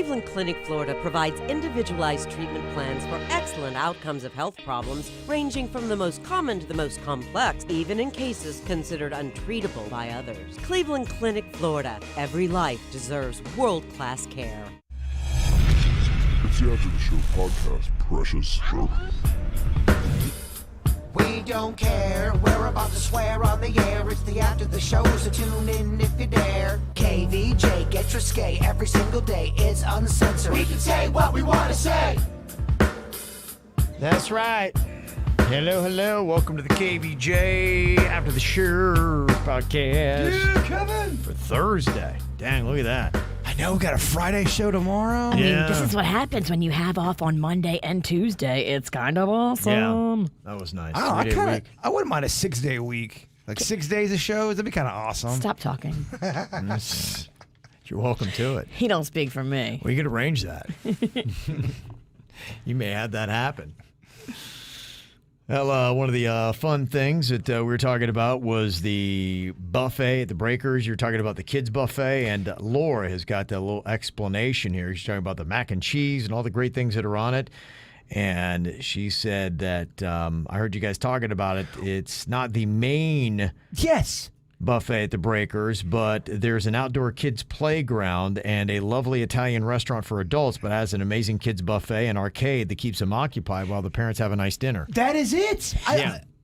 Cleveland Clinic, Florida provides individualized treatment plans for excellent outcomes of health problems ranging from the most common to the most complex, even in cases considered untreatable by others. Cleveland Clinic, Florida. Every life deserves world-class care. It's the After the Show podcast, precious. We don't care, we're about to swear on the air. It's the After the Show, so tune in if you dare. KVJ, get risque every single day. It's uncensored. We can say what we want to say. That's right. Hello, hello. Welcome to the KVJ After the Show podcast. Yeah, Kevin. For Thursday. Dang, look at that. I know, we got a Friday show tomorrow. I mean, this is what happens when you have off on Monday and Tuesday. It's kind of awesome. Yeah, that was nice. I wouldn't mind a 6-day week. Like 6 days of shows, that'd be kind of awesome. Stop talking. You're welcome to it. He don't speak for me. We could arrange that. You may have that happen. Well, one of the fun things that we were talking about was the buffet at the Breakers. You're talking about the kids' buffet, and Laura has got that little explanation here. She's talking about the mac and cheese and all the great things that are on it. And she said that, I heard you guys talking about it, it's not the main buffet at the Breakers, but there's an outdoor kids playground and a lovely Italian restaurant for adults, but has an amazing kids buffet and arcade that keeps them occupied while the parents have a nice dinner. That is it.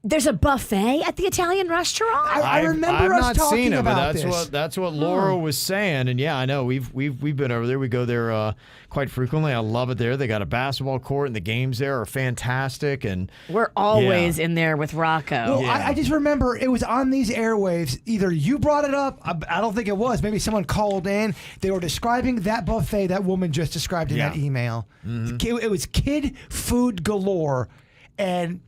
There's a buffet at the Italian restaurant? I remember I've us not talking seen it, about but this. That's what Laura was saying, and yeah, I know we've been over there. We go there quite frequently. I love it there. They got a basketball court, and the games there are fantastic. And we're always in there with Rocco. Well, I just remember it was on these airwaves. Either you brought it up. I don't think it was. Maybe someone called in. They were describing that buffet that woman just described in that email. Mm-hmm. It was kid food galore, and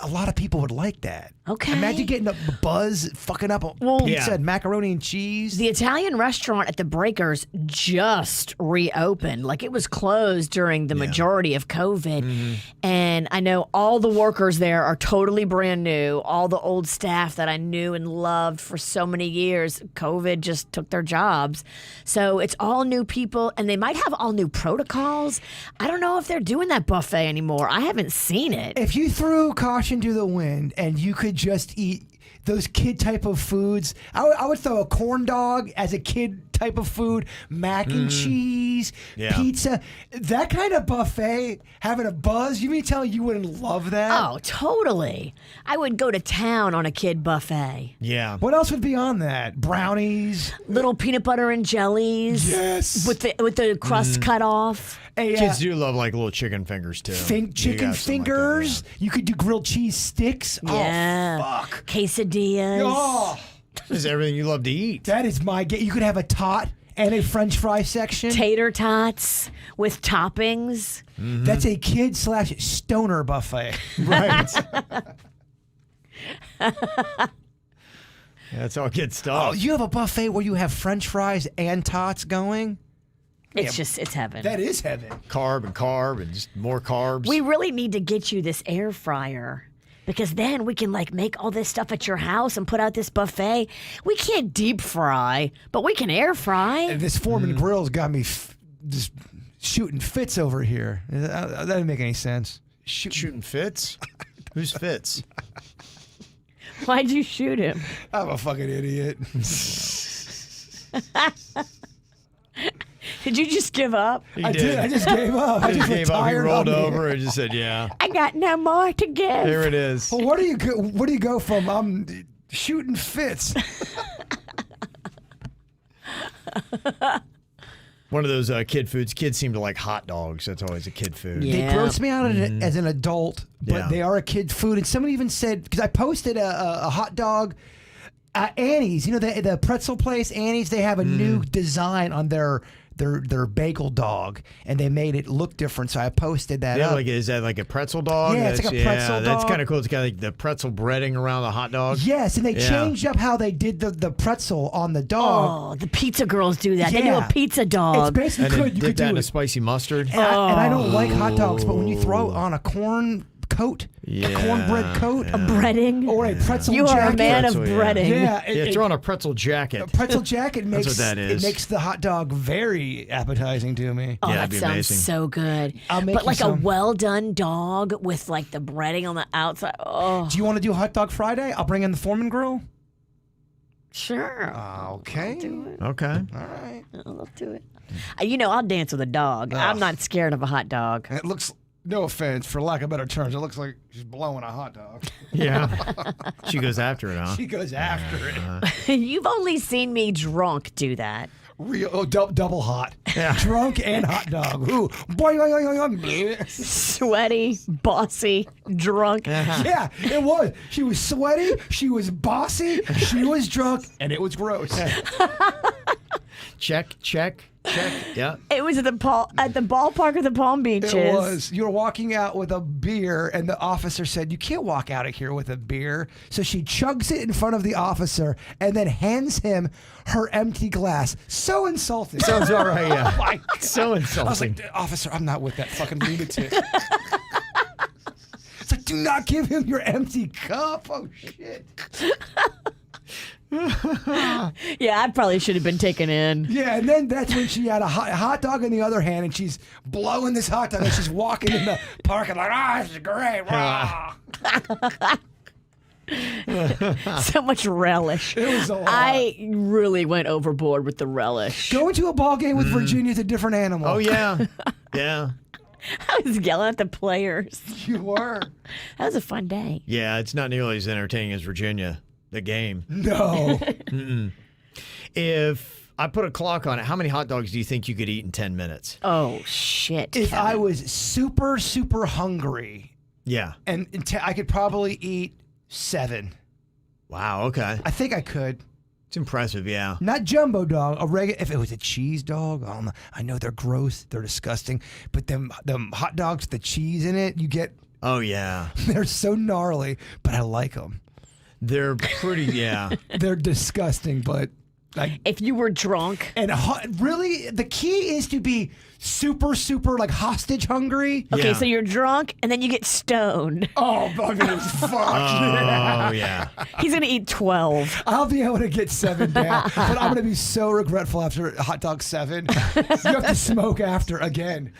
a lot of people would like that. Okay. Imagine getting a buzz, fucking up pizza and macaroni and cheese. The Italian restaurant at the Breakers just reopened. Like, it was closed during the majority of COVID. Mm-hmm. And I know all the workers there are totally brand new. All the old staff that I knew and loved for so many years, COVID just took their jobs. So it's all new people, and they might have all new protocols. I don't know if they're doing that buffet anymore. I haven't seen it. If you threw caution to the wind and you could just eat those kid type of foods, I would throw a corn dog as a kid type of food, mac and cheese, pizza, that kind of buffet, having a buzz. You mean tell me you wouldn't love that? Oh, totally. I would go to town on a kid buffet. Yeah. What else would be on that? Brownies, little peanut butter and jellies. Yes. With the crust cut off. Kids do love like little chicken fingers too. Chicken fingers. Like that, You could do grilled cheese sticks. Yeah. Oh, fuck. Quesadillas. Oh. This is everything you love to eat. That is you could have a tot and a French fry section. Tater tots with toppings. Mm-hmm. That's a kid/stoner buffet. Right. That's all good stuff. Oh, you have a buffet where you have French fries and tots going? It's heaven. That is heaven. Carb and just more carbs. We really need to get you this air fryer, because then we can make all this stuff at your house and put out this buffet. We can't deep fry, but we can air fry. And this Foreman grill's got me just shooting fits over here. That doesn't make any sense. Shooting Fitz? Who's Fitz? Why'd you shoot him? I'm a fucking idiot. Did you just give up? I did. I just gave up. I just gave up. He rolled over and just said, "Yeah, I got no more to give." There it is. Well, where do you go from? I'm shooting fits. One of those kid foods. Kids seem to like hot dogs. That's always a kid food. Yeah. They gross me out as an adult, but they are a kid food. And somebody even said, because I posted a hot dog at Annie's, the pretzel place, Annie's, they have a new design on their bagel dog, and they made it look different. So I posted that up. Is that like a pretzel dog? Yeah, it's like a pretzel dog. That's kind of cool. It's got like the pretzel breading around the hot dog. Yes, and they changed up how they did the pretzel on the dog. Oh, the pizza girls do that. Yeah. They do a pizza dog. It's basically and you could dip that do in it. a spicy mustard. And I don't like hot dogs, but when you throw on a corn coat, Yeah, a cornbread coat, A breading. or a pretzel You jacket. are a man of Pretzel, yeah. breading. Yeah, Throw on a pretzel jacket. a pretzel jacket makes what that is. It makes the hot dog very appetizing to me. Oh, Yeah, that that'd be sounds amazing. so good. I'll make but you like a some. well done dog with like the breading on the outside. Oh, Do you want to do Hot Dog Friday? I'll bring in the Foreman grill. sure. Okay. Okay. All right. I'll do it. I'll dance with a dog. I'm not scared of a hot dog. It looks, no offense, for lack of better terms, it looks like she's blowing a hot dog. Yeah. She goes after it, huh? She goes after it. You've only seen me drunk do that. Double hot. Yeah. Drunk and hot dog. Ooh. Boing, boing, boing, boing, boing. Sweaty, bossy, drunk. Yeah, it was. She was sweaty, she was bossy, she was drunk, and it was gross. Check. Yeah. It was at the ballpark of the Palm Beaches. It was. You were walking out with a beer, and the officer said, "You can't walk out of here with a beer." So she chugs it in front of the officer and then hands him her empty glass. So insulting. Sounds all right, yeah. Oh my God. So I was insulting. like, "Officer, I'm not with that fucking lunatic." It's like, do not give him your empty cup. Oh, shit. Yeah, I probably should have been taken in. Yeah, and then that's when she had a hot dog in the other hand, and she's blowing this hot dog, and she's walking in the park and like, this is great. Rah. So much relish. It was a lot. I really went overboard with the relish. Going to a ball game with Virginia is a different animal. Oh, yeah. Yeah. I was yelling at the players. You were. That was a fun day. Yeah, it's not nearly as entertaining as Virginia, the game. No. If I put a clock on it, how many hot dogs do you think you could eat in 10 minutes? Oh, shit. If Kevin. I was super, super hungry, Yeah. and I could probably eat 7. Wow, okay. I think I could. It's impressive, yeah. Not jumbo dog, a regular. If it was a cheese dog, I know they're gross, they're disgusting, but them hot dogs with the cheese in it, you get. Oh, yeah. They're so gnarly, but I like them. They're pretty, yeah. They're disgusting, but like. If you were drunk. And really, the key is to be super, super like hostage hungry. Okay, Yeah. so you're drunk and then you get stoned. Oh, fucking fuck. Oh, yeah. He's going to eat 12. I'll be able to get 7 down, but I'm going to be so regretful after hot dog 7. You have to smoke after again.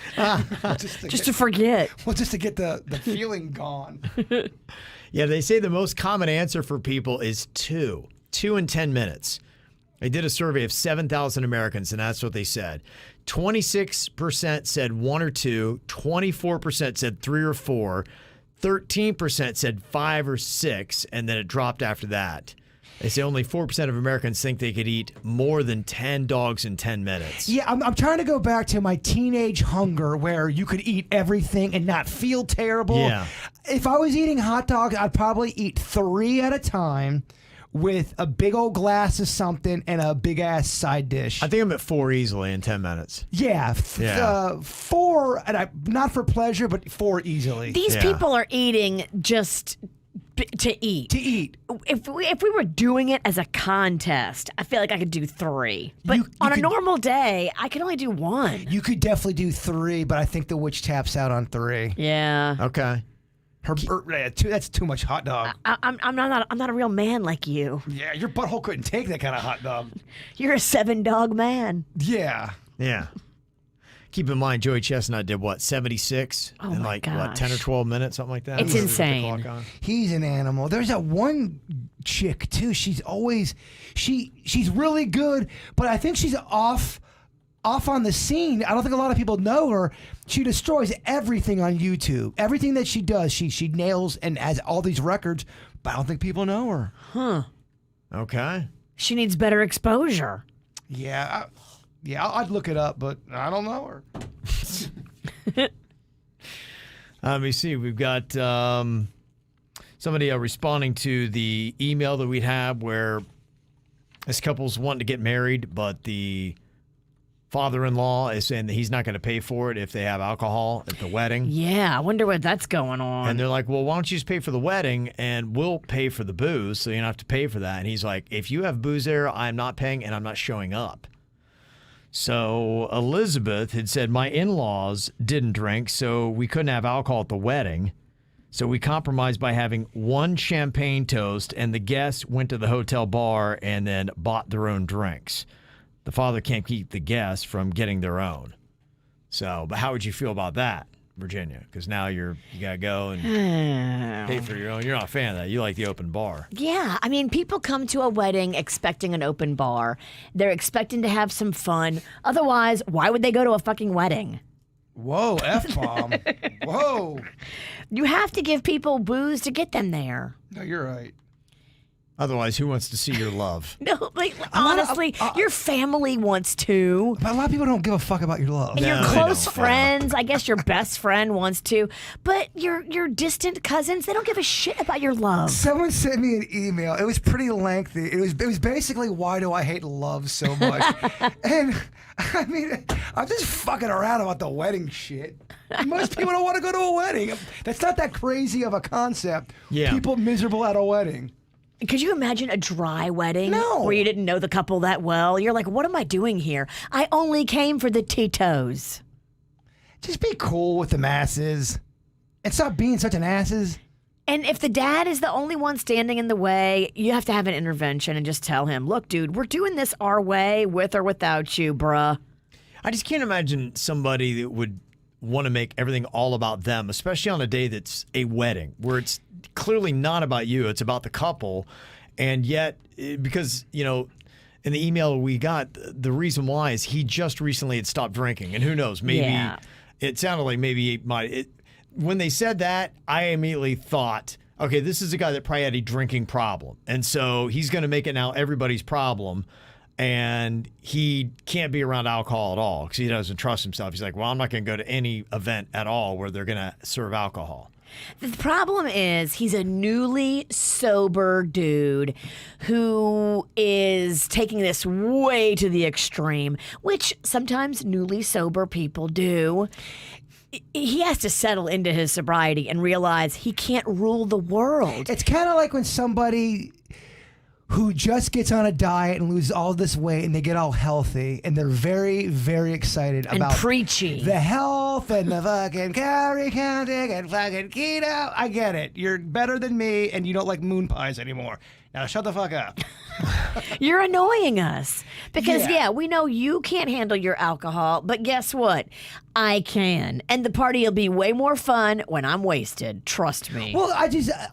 Just to forget. Just to get the feeling gone. Yeah, they say the most common answer for people is 2. 2 in 10 minutes. They did a survey of 7,000 Americans, and that's what they said. 26% said 1 or 2, 24% said 3 or 4, 13% said 5 or 6, and then it dropped after that. They say only 4% of Americans think they could eat more than 10 dogs in 10 minutes. Yeah, I'm trying to go back to my teenage hunger where you could eat everything and not feel terrible. Yeah. If I was eating hot dogs, I'd probably eat 3 at a time with a big old glass of something and a big ass side dish. I think I'm at 4 easily in 10 minutes. Yeah, Yeah. 4, and not for pleasure, but 4 easily. These Yeah. people are eating just to eat. To eat. If we were doing it as a contest, I feel like I could do 3. But You on a could- normal day, I can only do 1. You could definitely do 3, but I think the witch taps out on 3. Yeah. Okay. That's too much hot dog. I'm not a real man like you. Yeah, your butthole couldn't take that kind of hot dog. You're a 7-dog man. Yeah. Yeah. Keep in mind, Joey Chestnut did what, 76? Oh in my like, what, 10 or gosh. 12 minutes, something like that? It's With the insane. clock on. He's an animal. There's that one chick too. She's always she's really good, but I think she's off on the scene. I don't think a lot of people know her. She destroys everything on YouTube. Everything that she does, she nails and has all these records, but I don't think people know her. Okay. She needs better exposure. Yeah. I'd look it up, but I don't know her. Let me see. We've got somebody responding to the email that we have where this couple's wanting to get married, but the father-in-law is saying that he's not going to pay for it if they have alcohol at the wedding. Yeah, I wonder what that's going on. And they're like, well, why don't you just pay for the wedding and we'll pay for the booze so you don't have to pay for that. And he's like, if you have booze there, I'm not paying and I'm not showing up. So Elizabeth had said, my in-laws didn't drink, so we couldn't have alcohol at the wedding. So we compromised by having one champagne toast, and the guests went to the hotel bar and then bought their own drinks. The father can't keep the guests from getting their own. So, but how would you feel about that, Virginia? Because now you got to go and pay for your own. You're not a fan of that. You like the open bar. Yeah, I mean, people come to a wedding expecting an open bar. They're expecting to have some fun. Otherwise, why would they go to a fucking wedding? Whoa, F-bomb. Whoa. You have to give people booze to get them there. No, you're right. Otherwise, who wants to see your love? No, like, honestly, your family wants to. But a lot of people don't give a fuck about your love. And your No, they close don't. friends, I guess your best friend wants to. But your distant cousins, they don't give a shit about your love. Someone sent me an email. It was pretty lengthy. It was basically, why do I hate love so much? And I mean, I'm just fucking around about the wedding shit. Most people don't want to go to a wedding. That's not that crazy of a concept. Yeah. People miserable at a wedding. Could you imagine a dry wedding? No. Where you didn't know the couple that well? You're like, what am I doing here? I only came for the Tito's. Just be cool with the masses and stop being such an asses. And if the dad is the only one standing in the way, you have to have an intervention and just tell him, look, dude, we're doing this our way, with or without you, bruh. I just can't imagine somebody that would want to make everything all about them, especially on a day that's a wedding, where it's clearly not about you, it's about the couple. And yet, because, you know, in the email we got, the reason why is he just recently had stopped drinking. And who knows, maybe it sounded like maybe when they said that, I immediately thought, okay, this is a guy that probably had a drinking problem. And so he's going to make it now everybody's problem. And he can't be around alcohol at all because he doesn't trust himself. He's like, well, I'm not going to go to any event at all where they're going to serve alcohol. The problem is he's a newly sober dude who is taking this way to the extreme, which sometimes newly sober people do. He has to settle into his sobriety and realize he can't rule the world. It's kind of like when somebody who just gets on a diet and loses all this weight and they get all healthy and they're very, very excited And about preachy. the health and the fucking calorie counting and fucking keto. I get it. You're better than me and you don't like moon pies anymore. Now shut the fuck up. You're annoying us. Because, Yeah. we know you can't handle your alcohol, but guess what? I can. And the party will be way more fun when I'm wasted. Trust me. Well,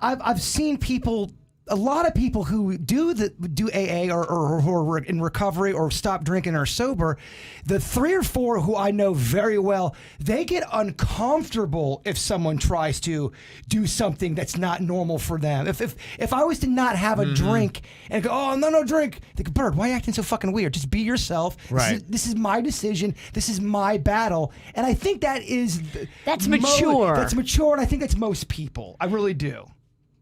I've seen people, a lot of people who do AA or who are in recovery or stop drinking or sober, the 3 or 4 who I know very well, they get uncomfortable if someone tries to do something that's not normal for them. If I was to not have a drink and go, oh, no drink, they go, Bird, why are you acting so fucking weird? Just be yourself. Right. This is my decision. This is my battle. And I think That's mature. That's mature, and I think that's most people. I really do.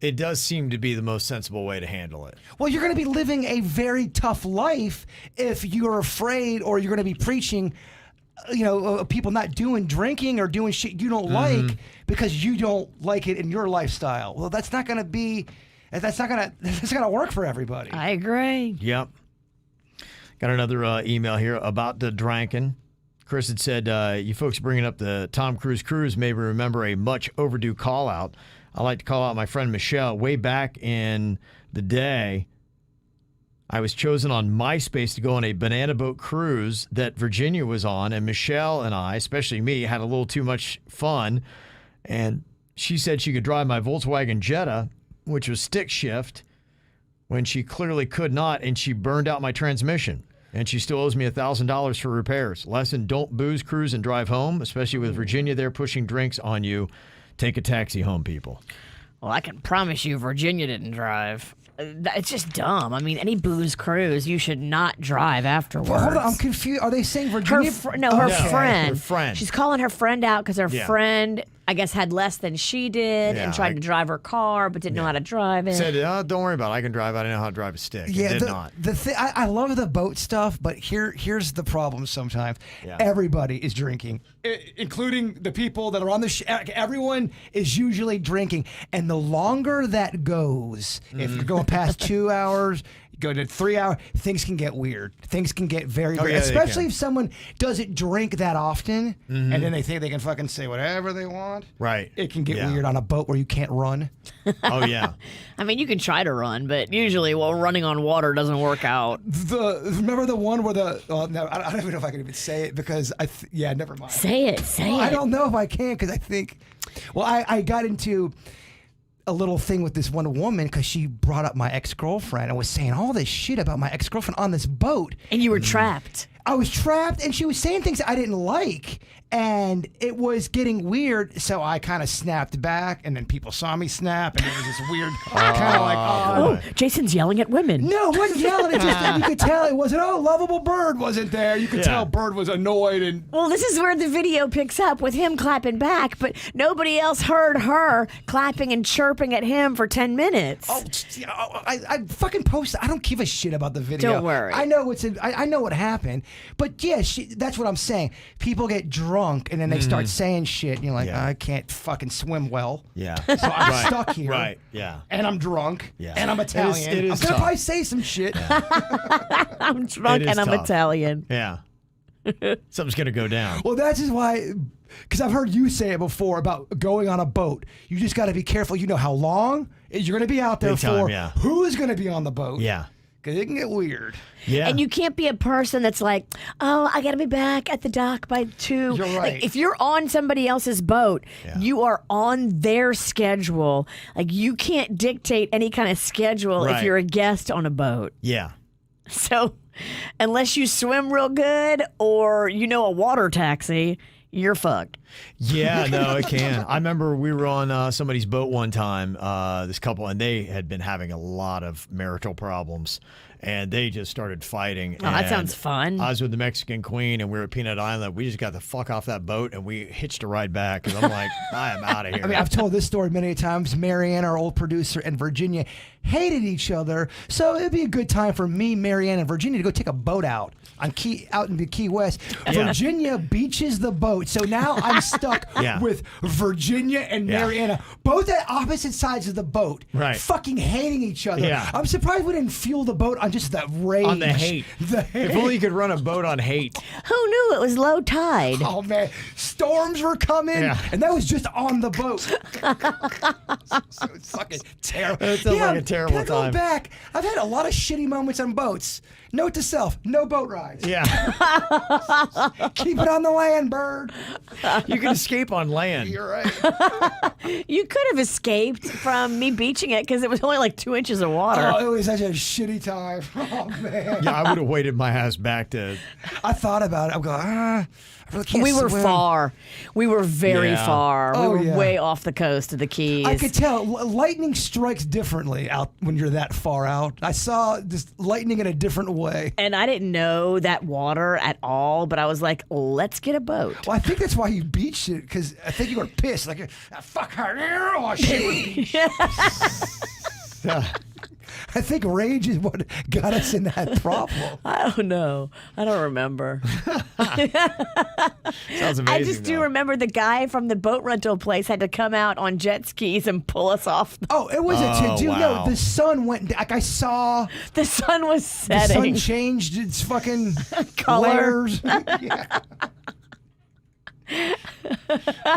It does seem to be the most sensible way to handle it. Well, you're going to be living a very tough life if you're afraid or you're going to be preaching, people not doing drinking or doing shit you don't like because you don't like it in your lifestyle. Well, that's not going to work for everybody. I agree. Yep. Got another email here about the drinking. Chris had said, you folks bringing up the Tom Cruise cruise made me remember a much overdue call out. I like to call out my friend Michelle. Way back in the day, I was chosen on MySpace to go on a banana boat cruise that Virginia was on, and Michelle and I, especially me, had a little too much fun. And she said she could drive my Volkswagen Jetta, which was stick shift, when she clearly could not, and she burned out my transmission. And she still owes me $1,000 for repairs. Lesson, don't booze, cruise, and drive home, especially with Virginia there pushing drinks on you. Take a taxi home, people. Well, I can promise you Virginia didn't drive. It's just dumb. I mean, any booze cruise, you should not drive afterwards. Well, hold on, I'm confused. Are they saying Her Virginia? friend. Her friend. She's calling her friend out because her friend, I guess, had less than she did and tried to drive her car but didn't know how to drive it. Said, don't worry about it. I can drive. I didn't know how to drive a stick. Yeah, It did not. I love the boat stuff, but here's the problem sometimes. Yeah. Everybody is drinking, including the people that are on the everyone is usually drinking. And the longer that goes, if you're going past 2 hours, go to 3 hours, things can get weird. Things can get very weird, yeah, they especially can. if someone doesn't drink that often, and then they think they can fucking say whatever they want. Right. It can get Yeah. weird on a boat where you can't run. Oh yeah. I mean, you can try to run, but usually, running on water doesn't work out. Remember the one where no, I don't even know if I can even say it because never mind. Say it. Say I it. don't know if I can because I think, I got into a little thing with this one woman because she brought up my ex-girlfriend and was saying all this shit about my ex-girlfriend on this boat. And you were trapped. I was trapped and she was saying things I didn't like and it was getting weird. So I kind of snapped back and then people saw me snap and it was this weird kind of like, Oh, Jason's yelling at women. no, it wasn't yelling. It just, you could tell it wasn't, lovable Bird wasn't there. You could tell Bird was annoyed and Well, this is where the video picks up with him clapping back, but nobody else heard her clapping and chirping at him for 10 minutes. I fucking post. I don't give a shit about the video. Don't worry. I know I know what happened. But yeah, that's what I'm saying. People get drunk and then they start saying shit, and you're like, Yeah. I can't fucking swim well. Yeah. So I'm stuck here. Right. Yeah. And I'm drunk. Yeah. And I'm Italian. It is I'm gonna tough. probably say some shit. I'm drunk It is and I'm tough. Italian. Yeah. Something's gonna go down. Well, that's just why. Because I've heard you say it before about going on a boat. You just got to be careful. You know how long you're going to be out there Big time, for. yeah. Who is going to be on the boat? Yeah. Because it can get weird. Yeah. And you can't be a person that's like, oh, I got to be back at the dock by 2. You're right. Like, if you're on somebody else's boat, you are on their schedule. Like, you can't dictate any kind of schedule if Right. you're a guest on a boat. Yeah. So, unless you swim real good or you know a water taxi, you're fucked. Yeah, no, it can. I remember we were on somebody's boat one time, this couple, and they had been having a lot of marital problems, and they just started fighting. Oh, that and sounds fun. I was with the Mexican Queen, and we were at Peanut Island. We just got the fuck off that boat, and we hitched a ride back, because I'm like, I am out of here. I mean, I've told this story many times. Marianne, our old producer, and Virginia hated each other. So it'd be a good time for me, Marianne, and Virginia to go take a boat out into Key West. Yeah. Virginia beaches the boat. So now I'm stuck Yeah. with Virginia and Yeah. Mariana, both at opposite sides of the boat, Right. fucking hating each other. Yeah. I'm surprised we didn't fuel the boat on just the rage. on the hate. The hate. If only you could run a boat on hate. Who knew it was low tide? Oh man, storms were coming, Yeah. and that was just on the boat. So it's fucking terrible. That sounds like a terrible can I go time. back? I've had a lot of shitty moments on boats. Note to self: no boat rides. Yeah. Keep it on the land, Bird. You can escape on land. You're right. You could have escaped from me beaching it because it was only like 2 inches of water. Oh, it was such a shitty time. Oh man. Yeah, I would have waited my ass back to. I thought about it. I'm going. I really can't We were swim. far. We were very Yeah. far. Oh, we were yeah. way off the coast of the Keys. I could tell lightning strikes differently out when you're that far out. I saw this lightning in a different way. And I didn't know that water at all, but I was like, let's get a boat. Well, I think that's why you beached it, because I think you were pissed. Like, fuck her. Oh, shit. I think rage is what got us in that problem. I don't know. I don't remember. Sounds amazing. I just do though. remember the guy from the boat rental place had to come out on jet skis and pull us off. Oh, it was Oh, a to-do. wow. No, the sun went, like I saw The sun was the sun setting. changed its fucking Color. layers. Yeah.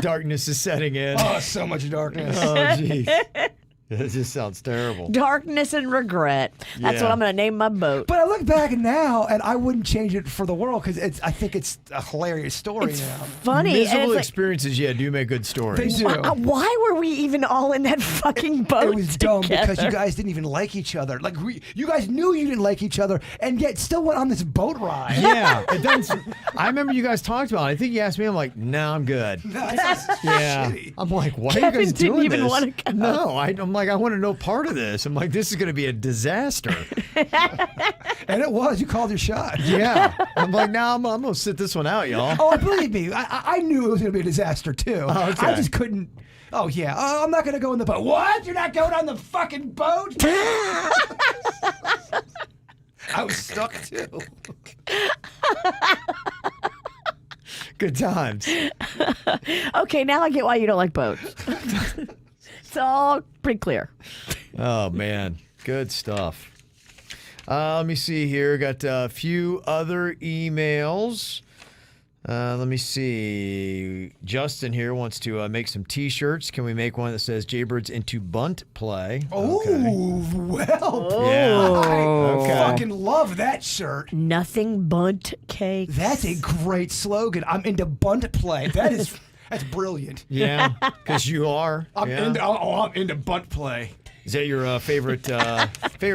Darkness is setting in. Oh, so much darkness. Oh, jeez. It just sounds terrible. Darkness and regret. That's Yeah. what I'm going to name my boat. But I look back now, and I wouldn't change it for the world, because I think it's a hilarious story It's now. funny. And Miserable it's like, experiences, yeah, do make good They stories. do. why were we even all in that fucking boat? It was dumb because you together? guys didn't even like each other. Like you guys knew you didn't like each other, and yet still went on this boat ride. Yeah, it doesn't. I remember you guys talked about it. I think you asked me. I'm like, no, I'm good. That's Yeah, shitty. I'm like, why are you Kevin guys didn't doing even this? wanna go. No, I'm like, I want to know part of this. I'm like, this is going to be a disaster. And it was. You called your shot. Yeah, I'm like, now I'm gonna sit this one out, y'all. Oh, believe me, I knew it was going to be a disaster too. Oh, okay. I just couldn't. Oh yeah, I'm not going to go in the boat. What? You're not going on the fucking boat? I was stuck too. Good times. Okay, now I get why you don't like boats. It's all pretty clear. Oh man, good stuff. Let me see here. Got a few other emails. Let me see. Justin here wants to make some T-shirts. Can we make one that says Jaybirds into bunt play? Oh, well. Oh. I fucking love that shirt. Nothing bunt cakes. That's a great slogan. I'm into bunt play. That's brilliant. Yeah, because you are. I'm into bunt play. Is that your favorite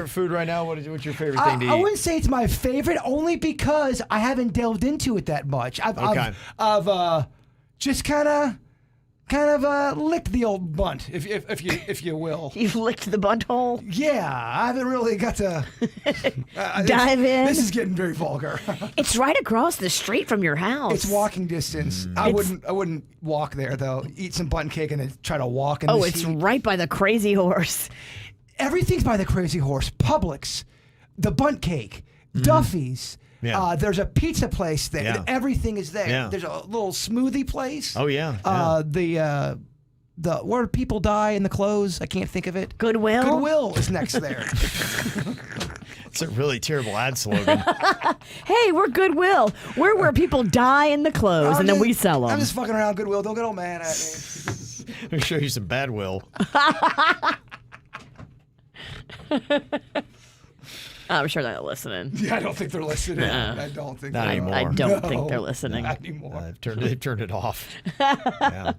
food right now? What's your favorite thing to eat? I wouldn't say it's my favorite, only because I haven't delved into it that much. I've just kind of licked the old bunt, if you will. You've licked the bunt hole? Yeah, I haven't really got to dive in. This is getting very vulgar. It's right across the street from your house. It's walking distance. I wouldn't walk there though. Eat some bunt cake and then try to walk in it's right by the Crazy Horse. Everything's by the Crazy Horse. Publix, the bunt cake, Duffy's. Yeah. There's a pizza place there. Yeah. Everything is there. Yeah. There's a little smoothie place. Oh yeah. The where people die in the clothes. I can't think of it. Goodwill? Goodwill is next there. It's a really terrible ad slogan. Hey, we're Goodwill. We're where people die in the clothes, and then we sell them. I'm just fucking around Goodwill. Don't get all mad at me. Let me show you some bad will. I'm sure they're not listening. Yeah, I don't think they're listening. I don't think Not they anymore. are. I don't think they're listening. Not anymore. They've turned it off. Yeah.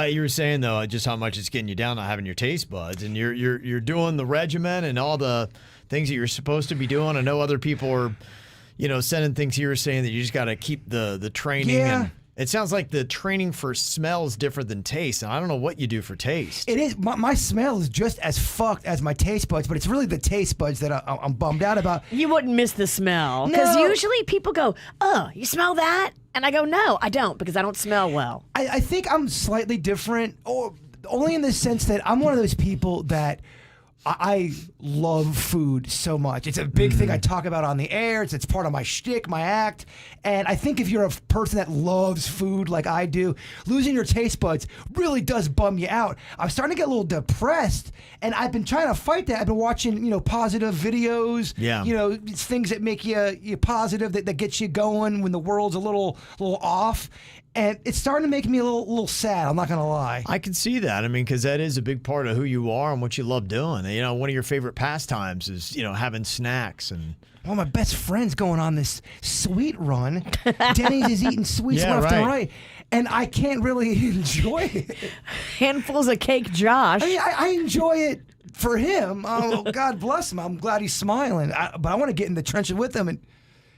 You were saying though just how much it's getting you down not having your taste buds, and you're doing the regimen and all the things that you're supposed to be doing. I know other people are, sending things here saying that you just got to keep the training. Yeah. And it sounds like the training for smell is different than taste, and I don't know what you do for taste. It is. My smell is just as fucked as my taste buds, but it's really the taste buds that I'm bummed out about. You wouldn't miss the smell. Because No. usually people go, oh, you smell that? And I go, no, I don't, because I don't smell well. I think I'm slightly different, or only in the sense that I'm one of those people that I love food so much. It's a big thing I talk about on the air. It's part of my shtick, my act. And I think if you're a person that loves food like I do, losing your taste buds really does bum you out. I'm starting to get a little depressed, and I've been trying to fight that. I've been watching, positive videos. Yeah. It's things that make you positive, that get you going when the world's a little off. And it's starting to make me a little sad. I'm not going to lie. I can see that. I mean, because that is a big part of who you are and what you love doing. One of your favorite pastimes is, having snacks and. Well, my best friend's going on this sweet run. Denny's is eating sweets left and right. And I can't really enjoy it. Handfuls of cake, Josh. I mean, I enjoy it for him. Oh, God bless him. I'm glad he's smiling. But I want to get in the trenches with him. And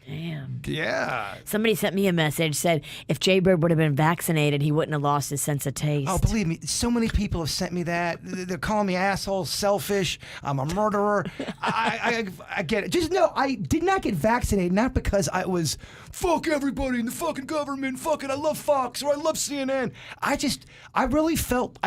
Damn. yeah. Somebody sent me a message, said if Jaybird would have been vaccinated, he wouldn't have lost his sense of taste. Oh, believe me, so many people have sent me that. They're calling me asshole, selfish. I'm a murderer. I get it. Just know I did not get vaccinated, not because I was fuck everybody in the fucking government. Fuck it, I love Fox or I love CNN. I really felt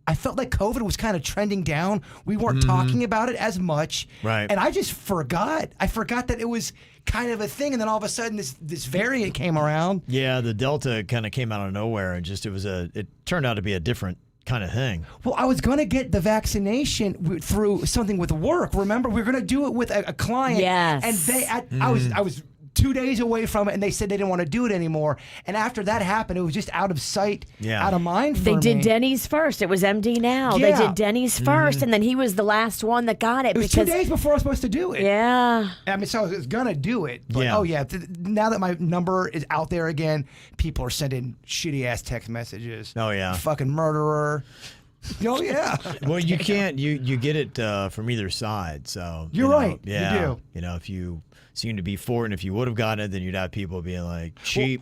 I felt like COVID was kind of trending down. We weren't talking about it as much. Right. And I just forgot. I forgot that it was kind of a thing. And then all of a sudden this variant came around. Yeah, the Delta kind of came out of nowhere, and it turned out to be a different kind of thing. Well, I was going to get the vaccination through something with work. Remember, we were going to do it with a client. Yes. And I was 2 days away from it, and they said they didn't want to do it anymore. And after that happened, it was just out of sight, out of mind for me. They did Denny's first. It was MD Now. Yeah. They did Denny's first, and then he was the last one that got it. It was 2 days before I was supposed to do it. Yeah. I mean, so I was going to do it. But, Yeah. Now that my number is out there again, people are sending shitty-ass text messages. Oh, yeah. Fucking murderer. Oh, yeah. Well, you can't. You get it from either side. So You're right. Yeah. You do. If you seem to be for it, and if you would have gotten it, then you'd have people being like cheap.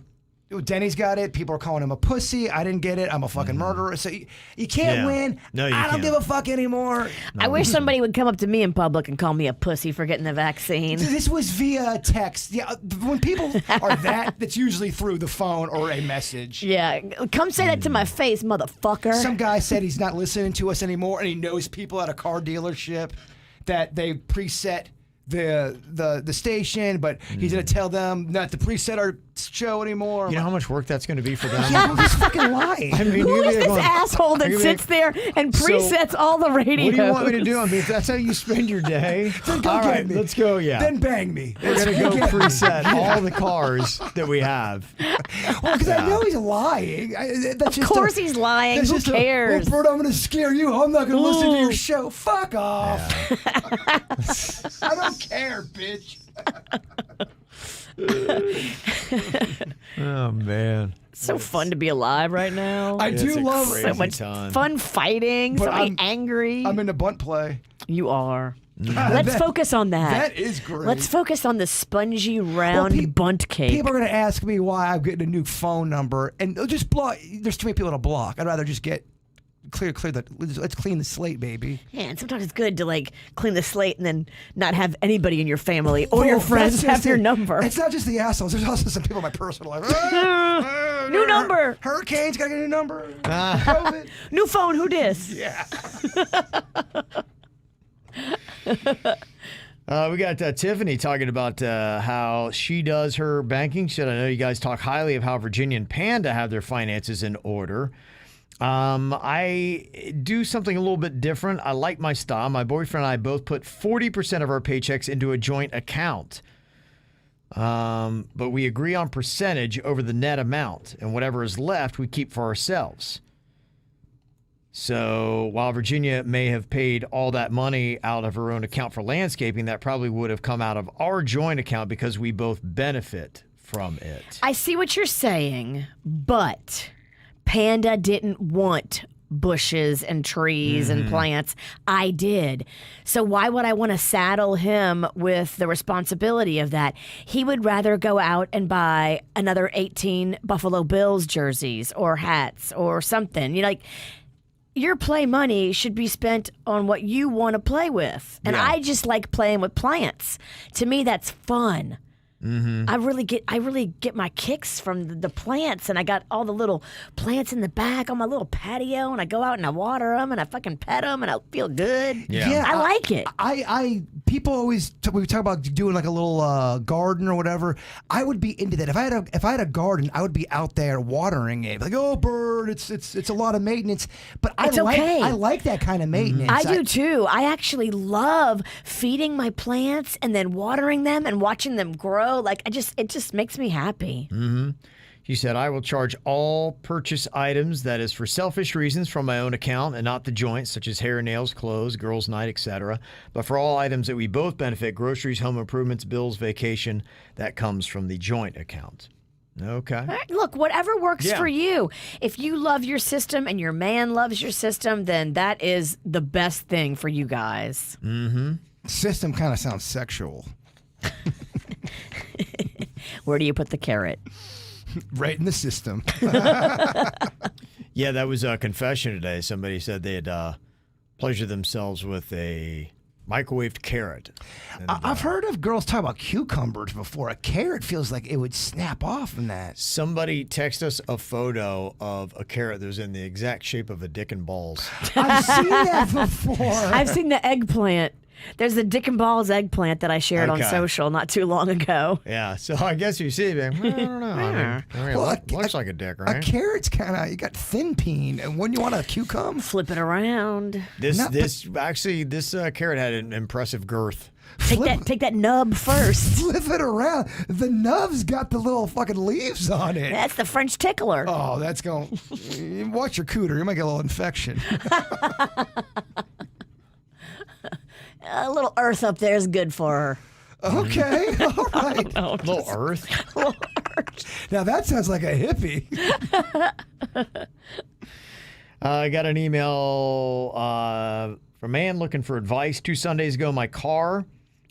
Denny's got it. People are calling him a pussy. I didn't get it. I'm a fucking murderer. So you can't win. No, you I don't can't. give a fuck anymore. I wish somebody would come up to me in public and call me a pussy for getting the vaccine. This was via text. Yeah, when people are that's usually through the phone or a message. Yeah. Come say that to my face, motherfucker. Some guy said he's not listening to us anymore, and he knows people at a car dealership that they preset the station, but he's gonna tell them not to preset our show anymore. You know how much work that's going to be for them? Yeah, I'm just fucking lying. I mean, Who you'd is be this going, asshole that you'd be sits there and presets all the radio? What do you want me to do? I mean, if that's how you spend your day, Then go all get right, me. let's go. Yeah, Then bang me. we're gonna go preset all the cars that we have. Well, because I know he's lying. That's Of course he's lying. That's Who just cares? Bert, I'm going to scare you. I'm not going to listen to your show. Fuck off. I don't care, bitch. Oh man, So fun to be alive right now. I It's do a love crazy so much time. fun fighting. But So I'm- angry. I'm into bunt play. You are. Let's That- focus on that. That is great. Let's focus on the spongy round pe- bunt cake. People are going to ask me why I'm getting a new phone number, and they'll just block. There's too many people to block. I'd rather just get clear the. Let's clean the slate, baby. Yeah, and sometimes it's good to like clean the slate and then not have anybody in your family or Well, your that's friends just have your it. number. It's not just the assholes. There's also some people in my personal life. New number. Hurricanes got to get a new number. COVID. New phone. Who dis? Yeah. We got Tiffany talking about how she does her banking. She said, I know you guys talk highly of how Virginia and Panda have their finances in order. I do something a little bit different. I like my style. My boyfriend and I both put 40% of our paychecks into a joint account. But we agree on percentage over the net amount, and whatever is left, we keep for ourselves. So while Virginia may have paid all that money out of her own account for landscaping, that probably would have come out of our joint account because we both benefit from it. I see what you're saying, but Panda didn't want bushes and trees and plants. I did. So why would I want to saddle him with the responsibility of that? He would rather go out and buy another 18 Buffalo Bills jerseys or hats or something. You know, like, your play money should be spent on what you want to play with. And Yeah. I just like playing with plants. To me, that's fun. I really get my kicks from the plants, and I got all the little plants in the back on my little patio, and I go out and I water them, and I fucking pet them, and I feel good. Yeah. I like it. People always we talk about doing like a little garden or whatever. I would be into that. If I had a garden, I would be out there watering it. Like, oh, bird, it's a lot of maintenance, but It's okay. I like that kind of maintenance. I do too. I actually love feeding my plants and then watering them and watching them grow. Like it just makes me happy. She said, I will charge all purchase items that is for selfish reasons from my own account and not the joint, such as hair, nails, clothes, girls' night, etc. But for all items that we both benefit, groceries, home improvements, bills, vacation, that comes from the joint account. Okay. All right, look, whatever works Yeah. for you. If you love your system and your man loves your system, then that is the best thing for you guys. System kind of sounds sexual. Where do you put the carrot? Right in the system. Yeah, that was a confession today. Somebody said they had pleasured themselves with a microwaved carrot. And, I've heard of girls talk about cucumbers before. A carrot feels like it would snap off in that. somebody texted us a photo of a carrot that was in the exact shape of a dick and balls. I've seen that before. I've seen the eggplant. There's the Dick and Balls eggplant that I shared on Okay. social not too long ago. Yeah, so I guess you see it, I don't know. I mean, Well, it looks like a dick, A right? carrot's kind of, you got thin peen, and wouldn't you want a cucumber? Flip it around. This Not- carrot had an impressive girth. Take that nub first. Flip it around. The nub's got the little fucking leaves on it. That's the French tickler. Oh, that's going. Watch your cooter. You might get a little infection. A little earth up there is good for her. Okay, all right. Little earth. Now that sounds like a hippie. I got an email from a man looking for advice. 2 Sundays ago, my car,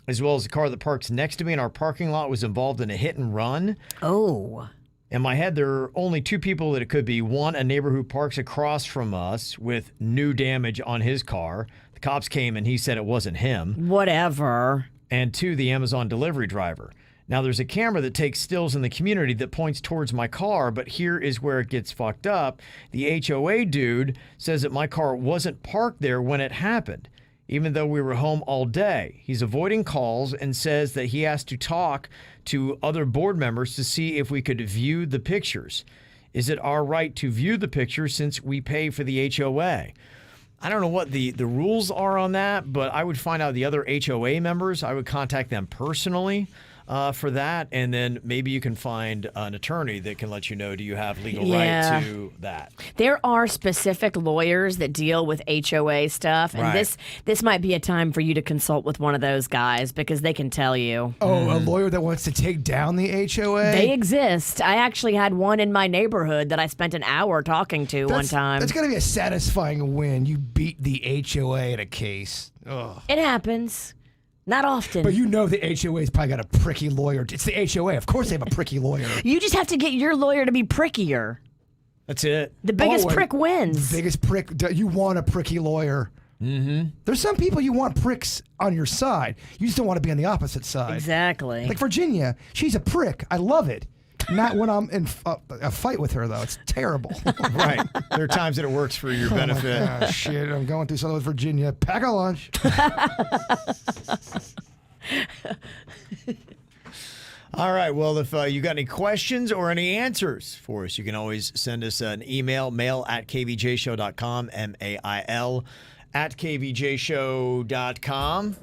as well as the car that parks next to me in our parking lot, was involved in a hit and run. Oh. In my head, there are only 2 people that it could be. One, a neighbor who parks across from us with new damage on his car. The cops came and he said it wasn't him. Whatever. And 2, the Amazon delivery driver. Now, there's a camera that takes stills in the community that points towards my car, but here is where it gets fucked up. The HOA dude says that my car wasn't parked there when it happened. even though we were home all day. He's avoiding calls and says that he has to talk to other board members to see if we could view the pictures. Is it our right to view the pictures since we pay for the HOA? I don't know what the rules are on that, but I would find out the other HOA members. I would contact them personally for that, and then maybe you can find an attorney that can let you know, do you have legal right to that? There are specific lawyers that deal with HOA stuff, and this might be a time for you to consult with one of those guys because they can tell you. Oh, a lawyer that wants to take down the HOA? They exist. I actually had one in my neighborhood that I spent an hour talking to one time. That's got to be a satisfying win. You beat the HOA in a case. Ugh. It happens. Not often. But you know the HOA's probably got a pricky lawyer. It's the HOA. Of course they have a pricky lawyer. You just have to get your lawyer to be prickier. That's it. The biggest prick wins. The biggest prick. You want a pricky lawyer. Mm-hmm. There's some people you want pricks on your side. You just don't want to be on the opposite side. Exactly. Like Virginia. She's a prick. I love it. Not when I'm in a fight with her, though. It's terrible. Right. There are times that it works for your benefit. Oh, shit. I'm going through something with Virginia. Pack a lunch. All right. Well, if you got any questions or any answers for us, you can always send us an email, mail@kvjshow.com, mail@kvjshow.com.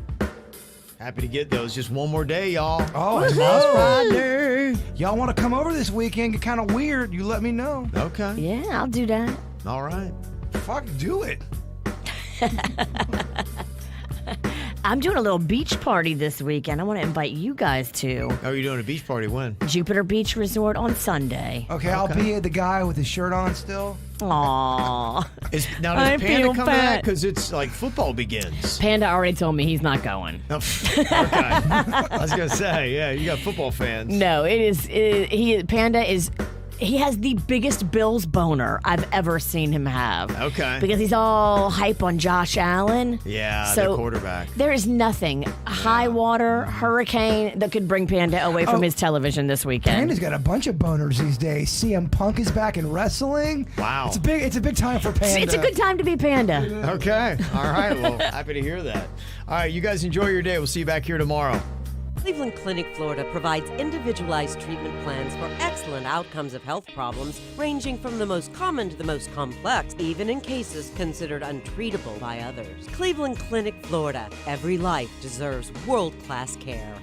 Happy to get those. Just one more day, y'all. Oh, it's Friday. Y'all want to come over this weekend? Get kind of weird. You let me know. Okay. Yeah, I'll do that. All right. Fuck, do it. I'm doing a little beach party this weekend. I want to invite you guys to. Oh, you're doing a beach party when? Jupiter Beach Resort on Sunday. Okay, I'll be the guy with his shirt on still. Aww. Does I Panda feel come to fat. that? Because it's like football begins. Panda already told me he's not going. Oh, okay. I was going to say, yeah, you got football fans. No, Panda is... He has the biggest Bills boner I've ever seen him have. Okay. Because he's all hype on Josh Allen. Yeah, so the quarterback. There is nothing, high water, hurricane, that could bring Panda away from his television this weekend. Panda's got a bunch of boners these days. CM Punk is back in wrestling. Wow. It's a big time for Panda. It's a good time to be Panda. Okay. All right. Well, happy to hear that. All right. You guys enjoy your day. We'll see you back here tomorrow. Cleveland Clinic, Florida provides individualized treatment plans for excellent outcomes of health problems, ranging from the most common to the most complex, even in cases considered untreatable by others. Cleveland Clinic, Florida. Every life deserves world-class care.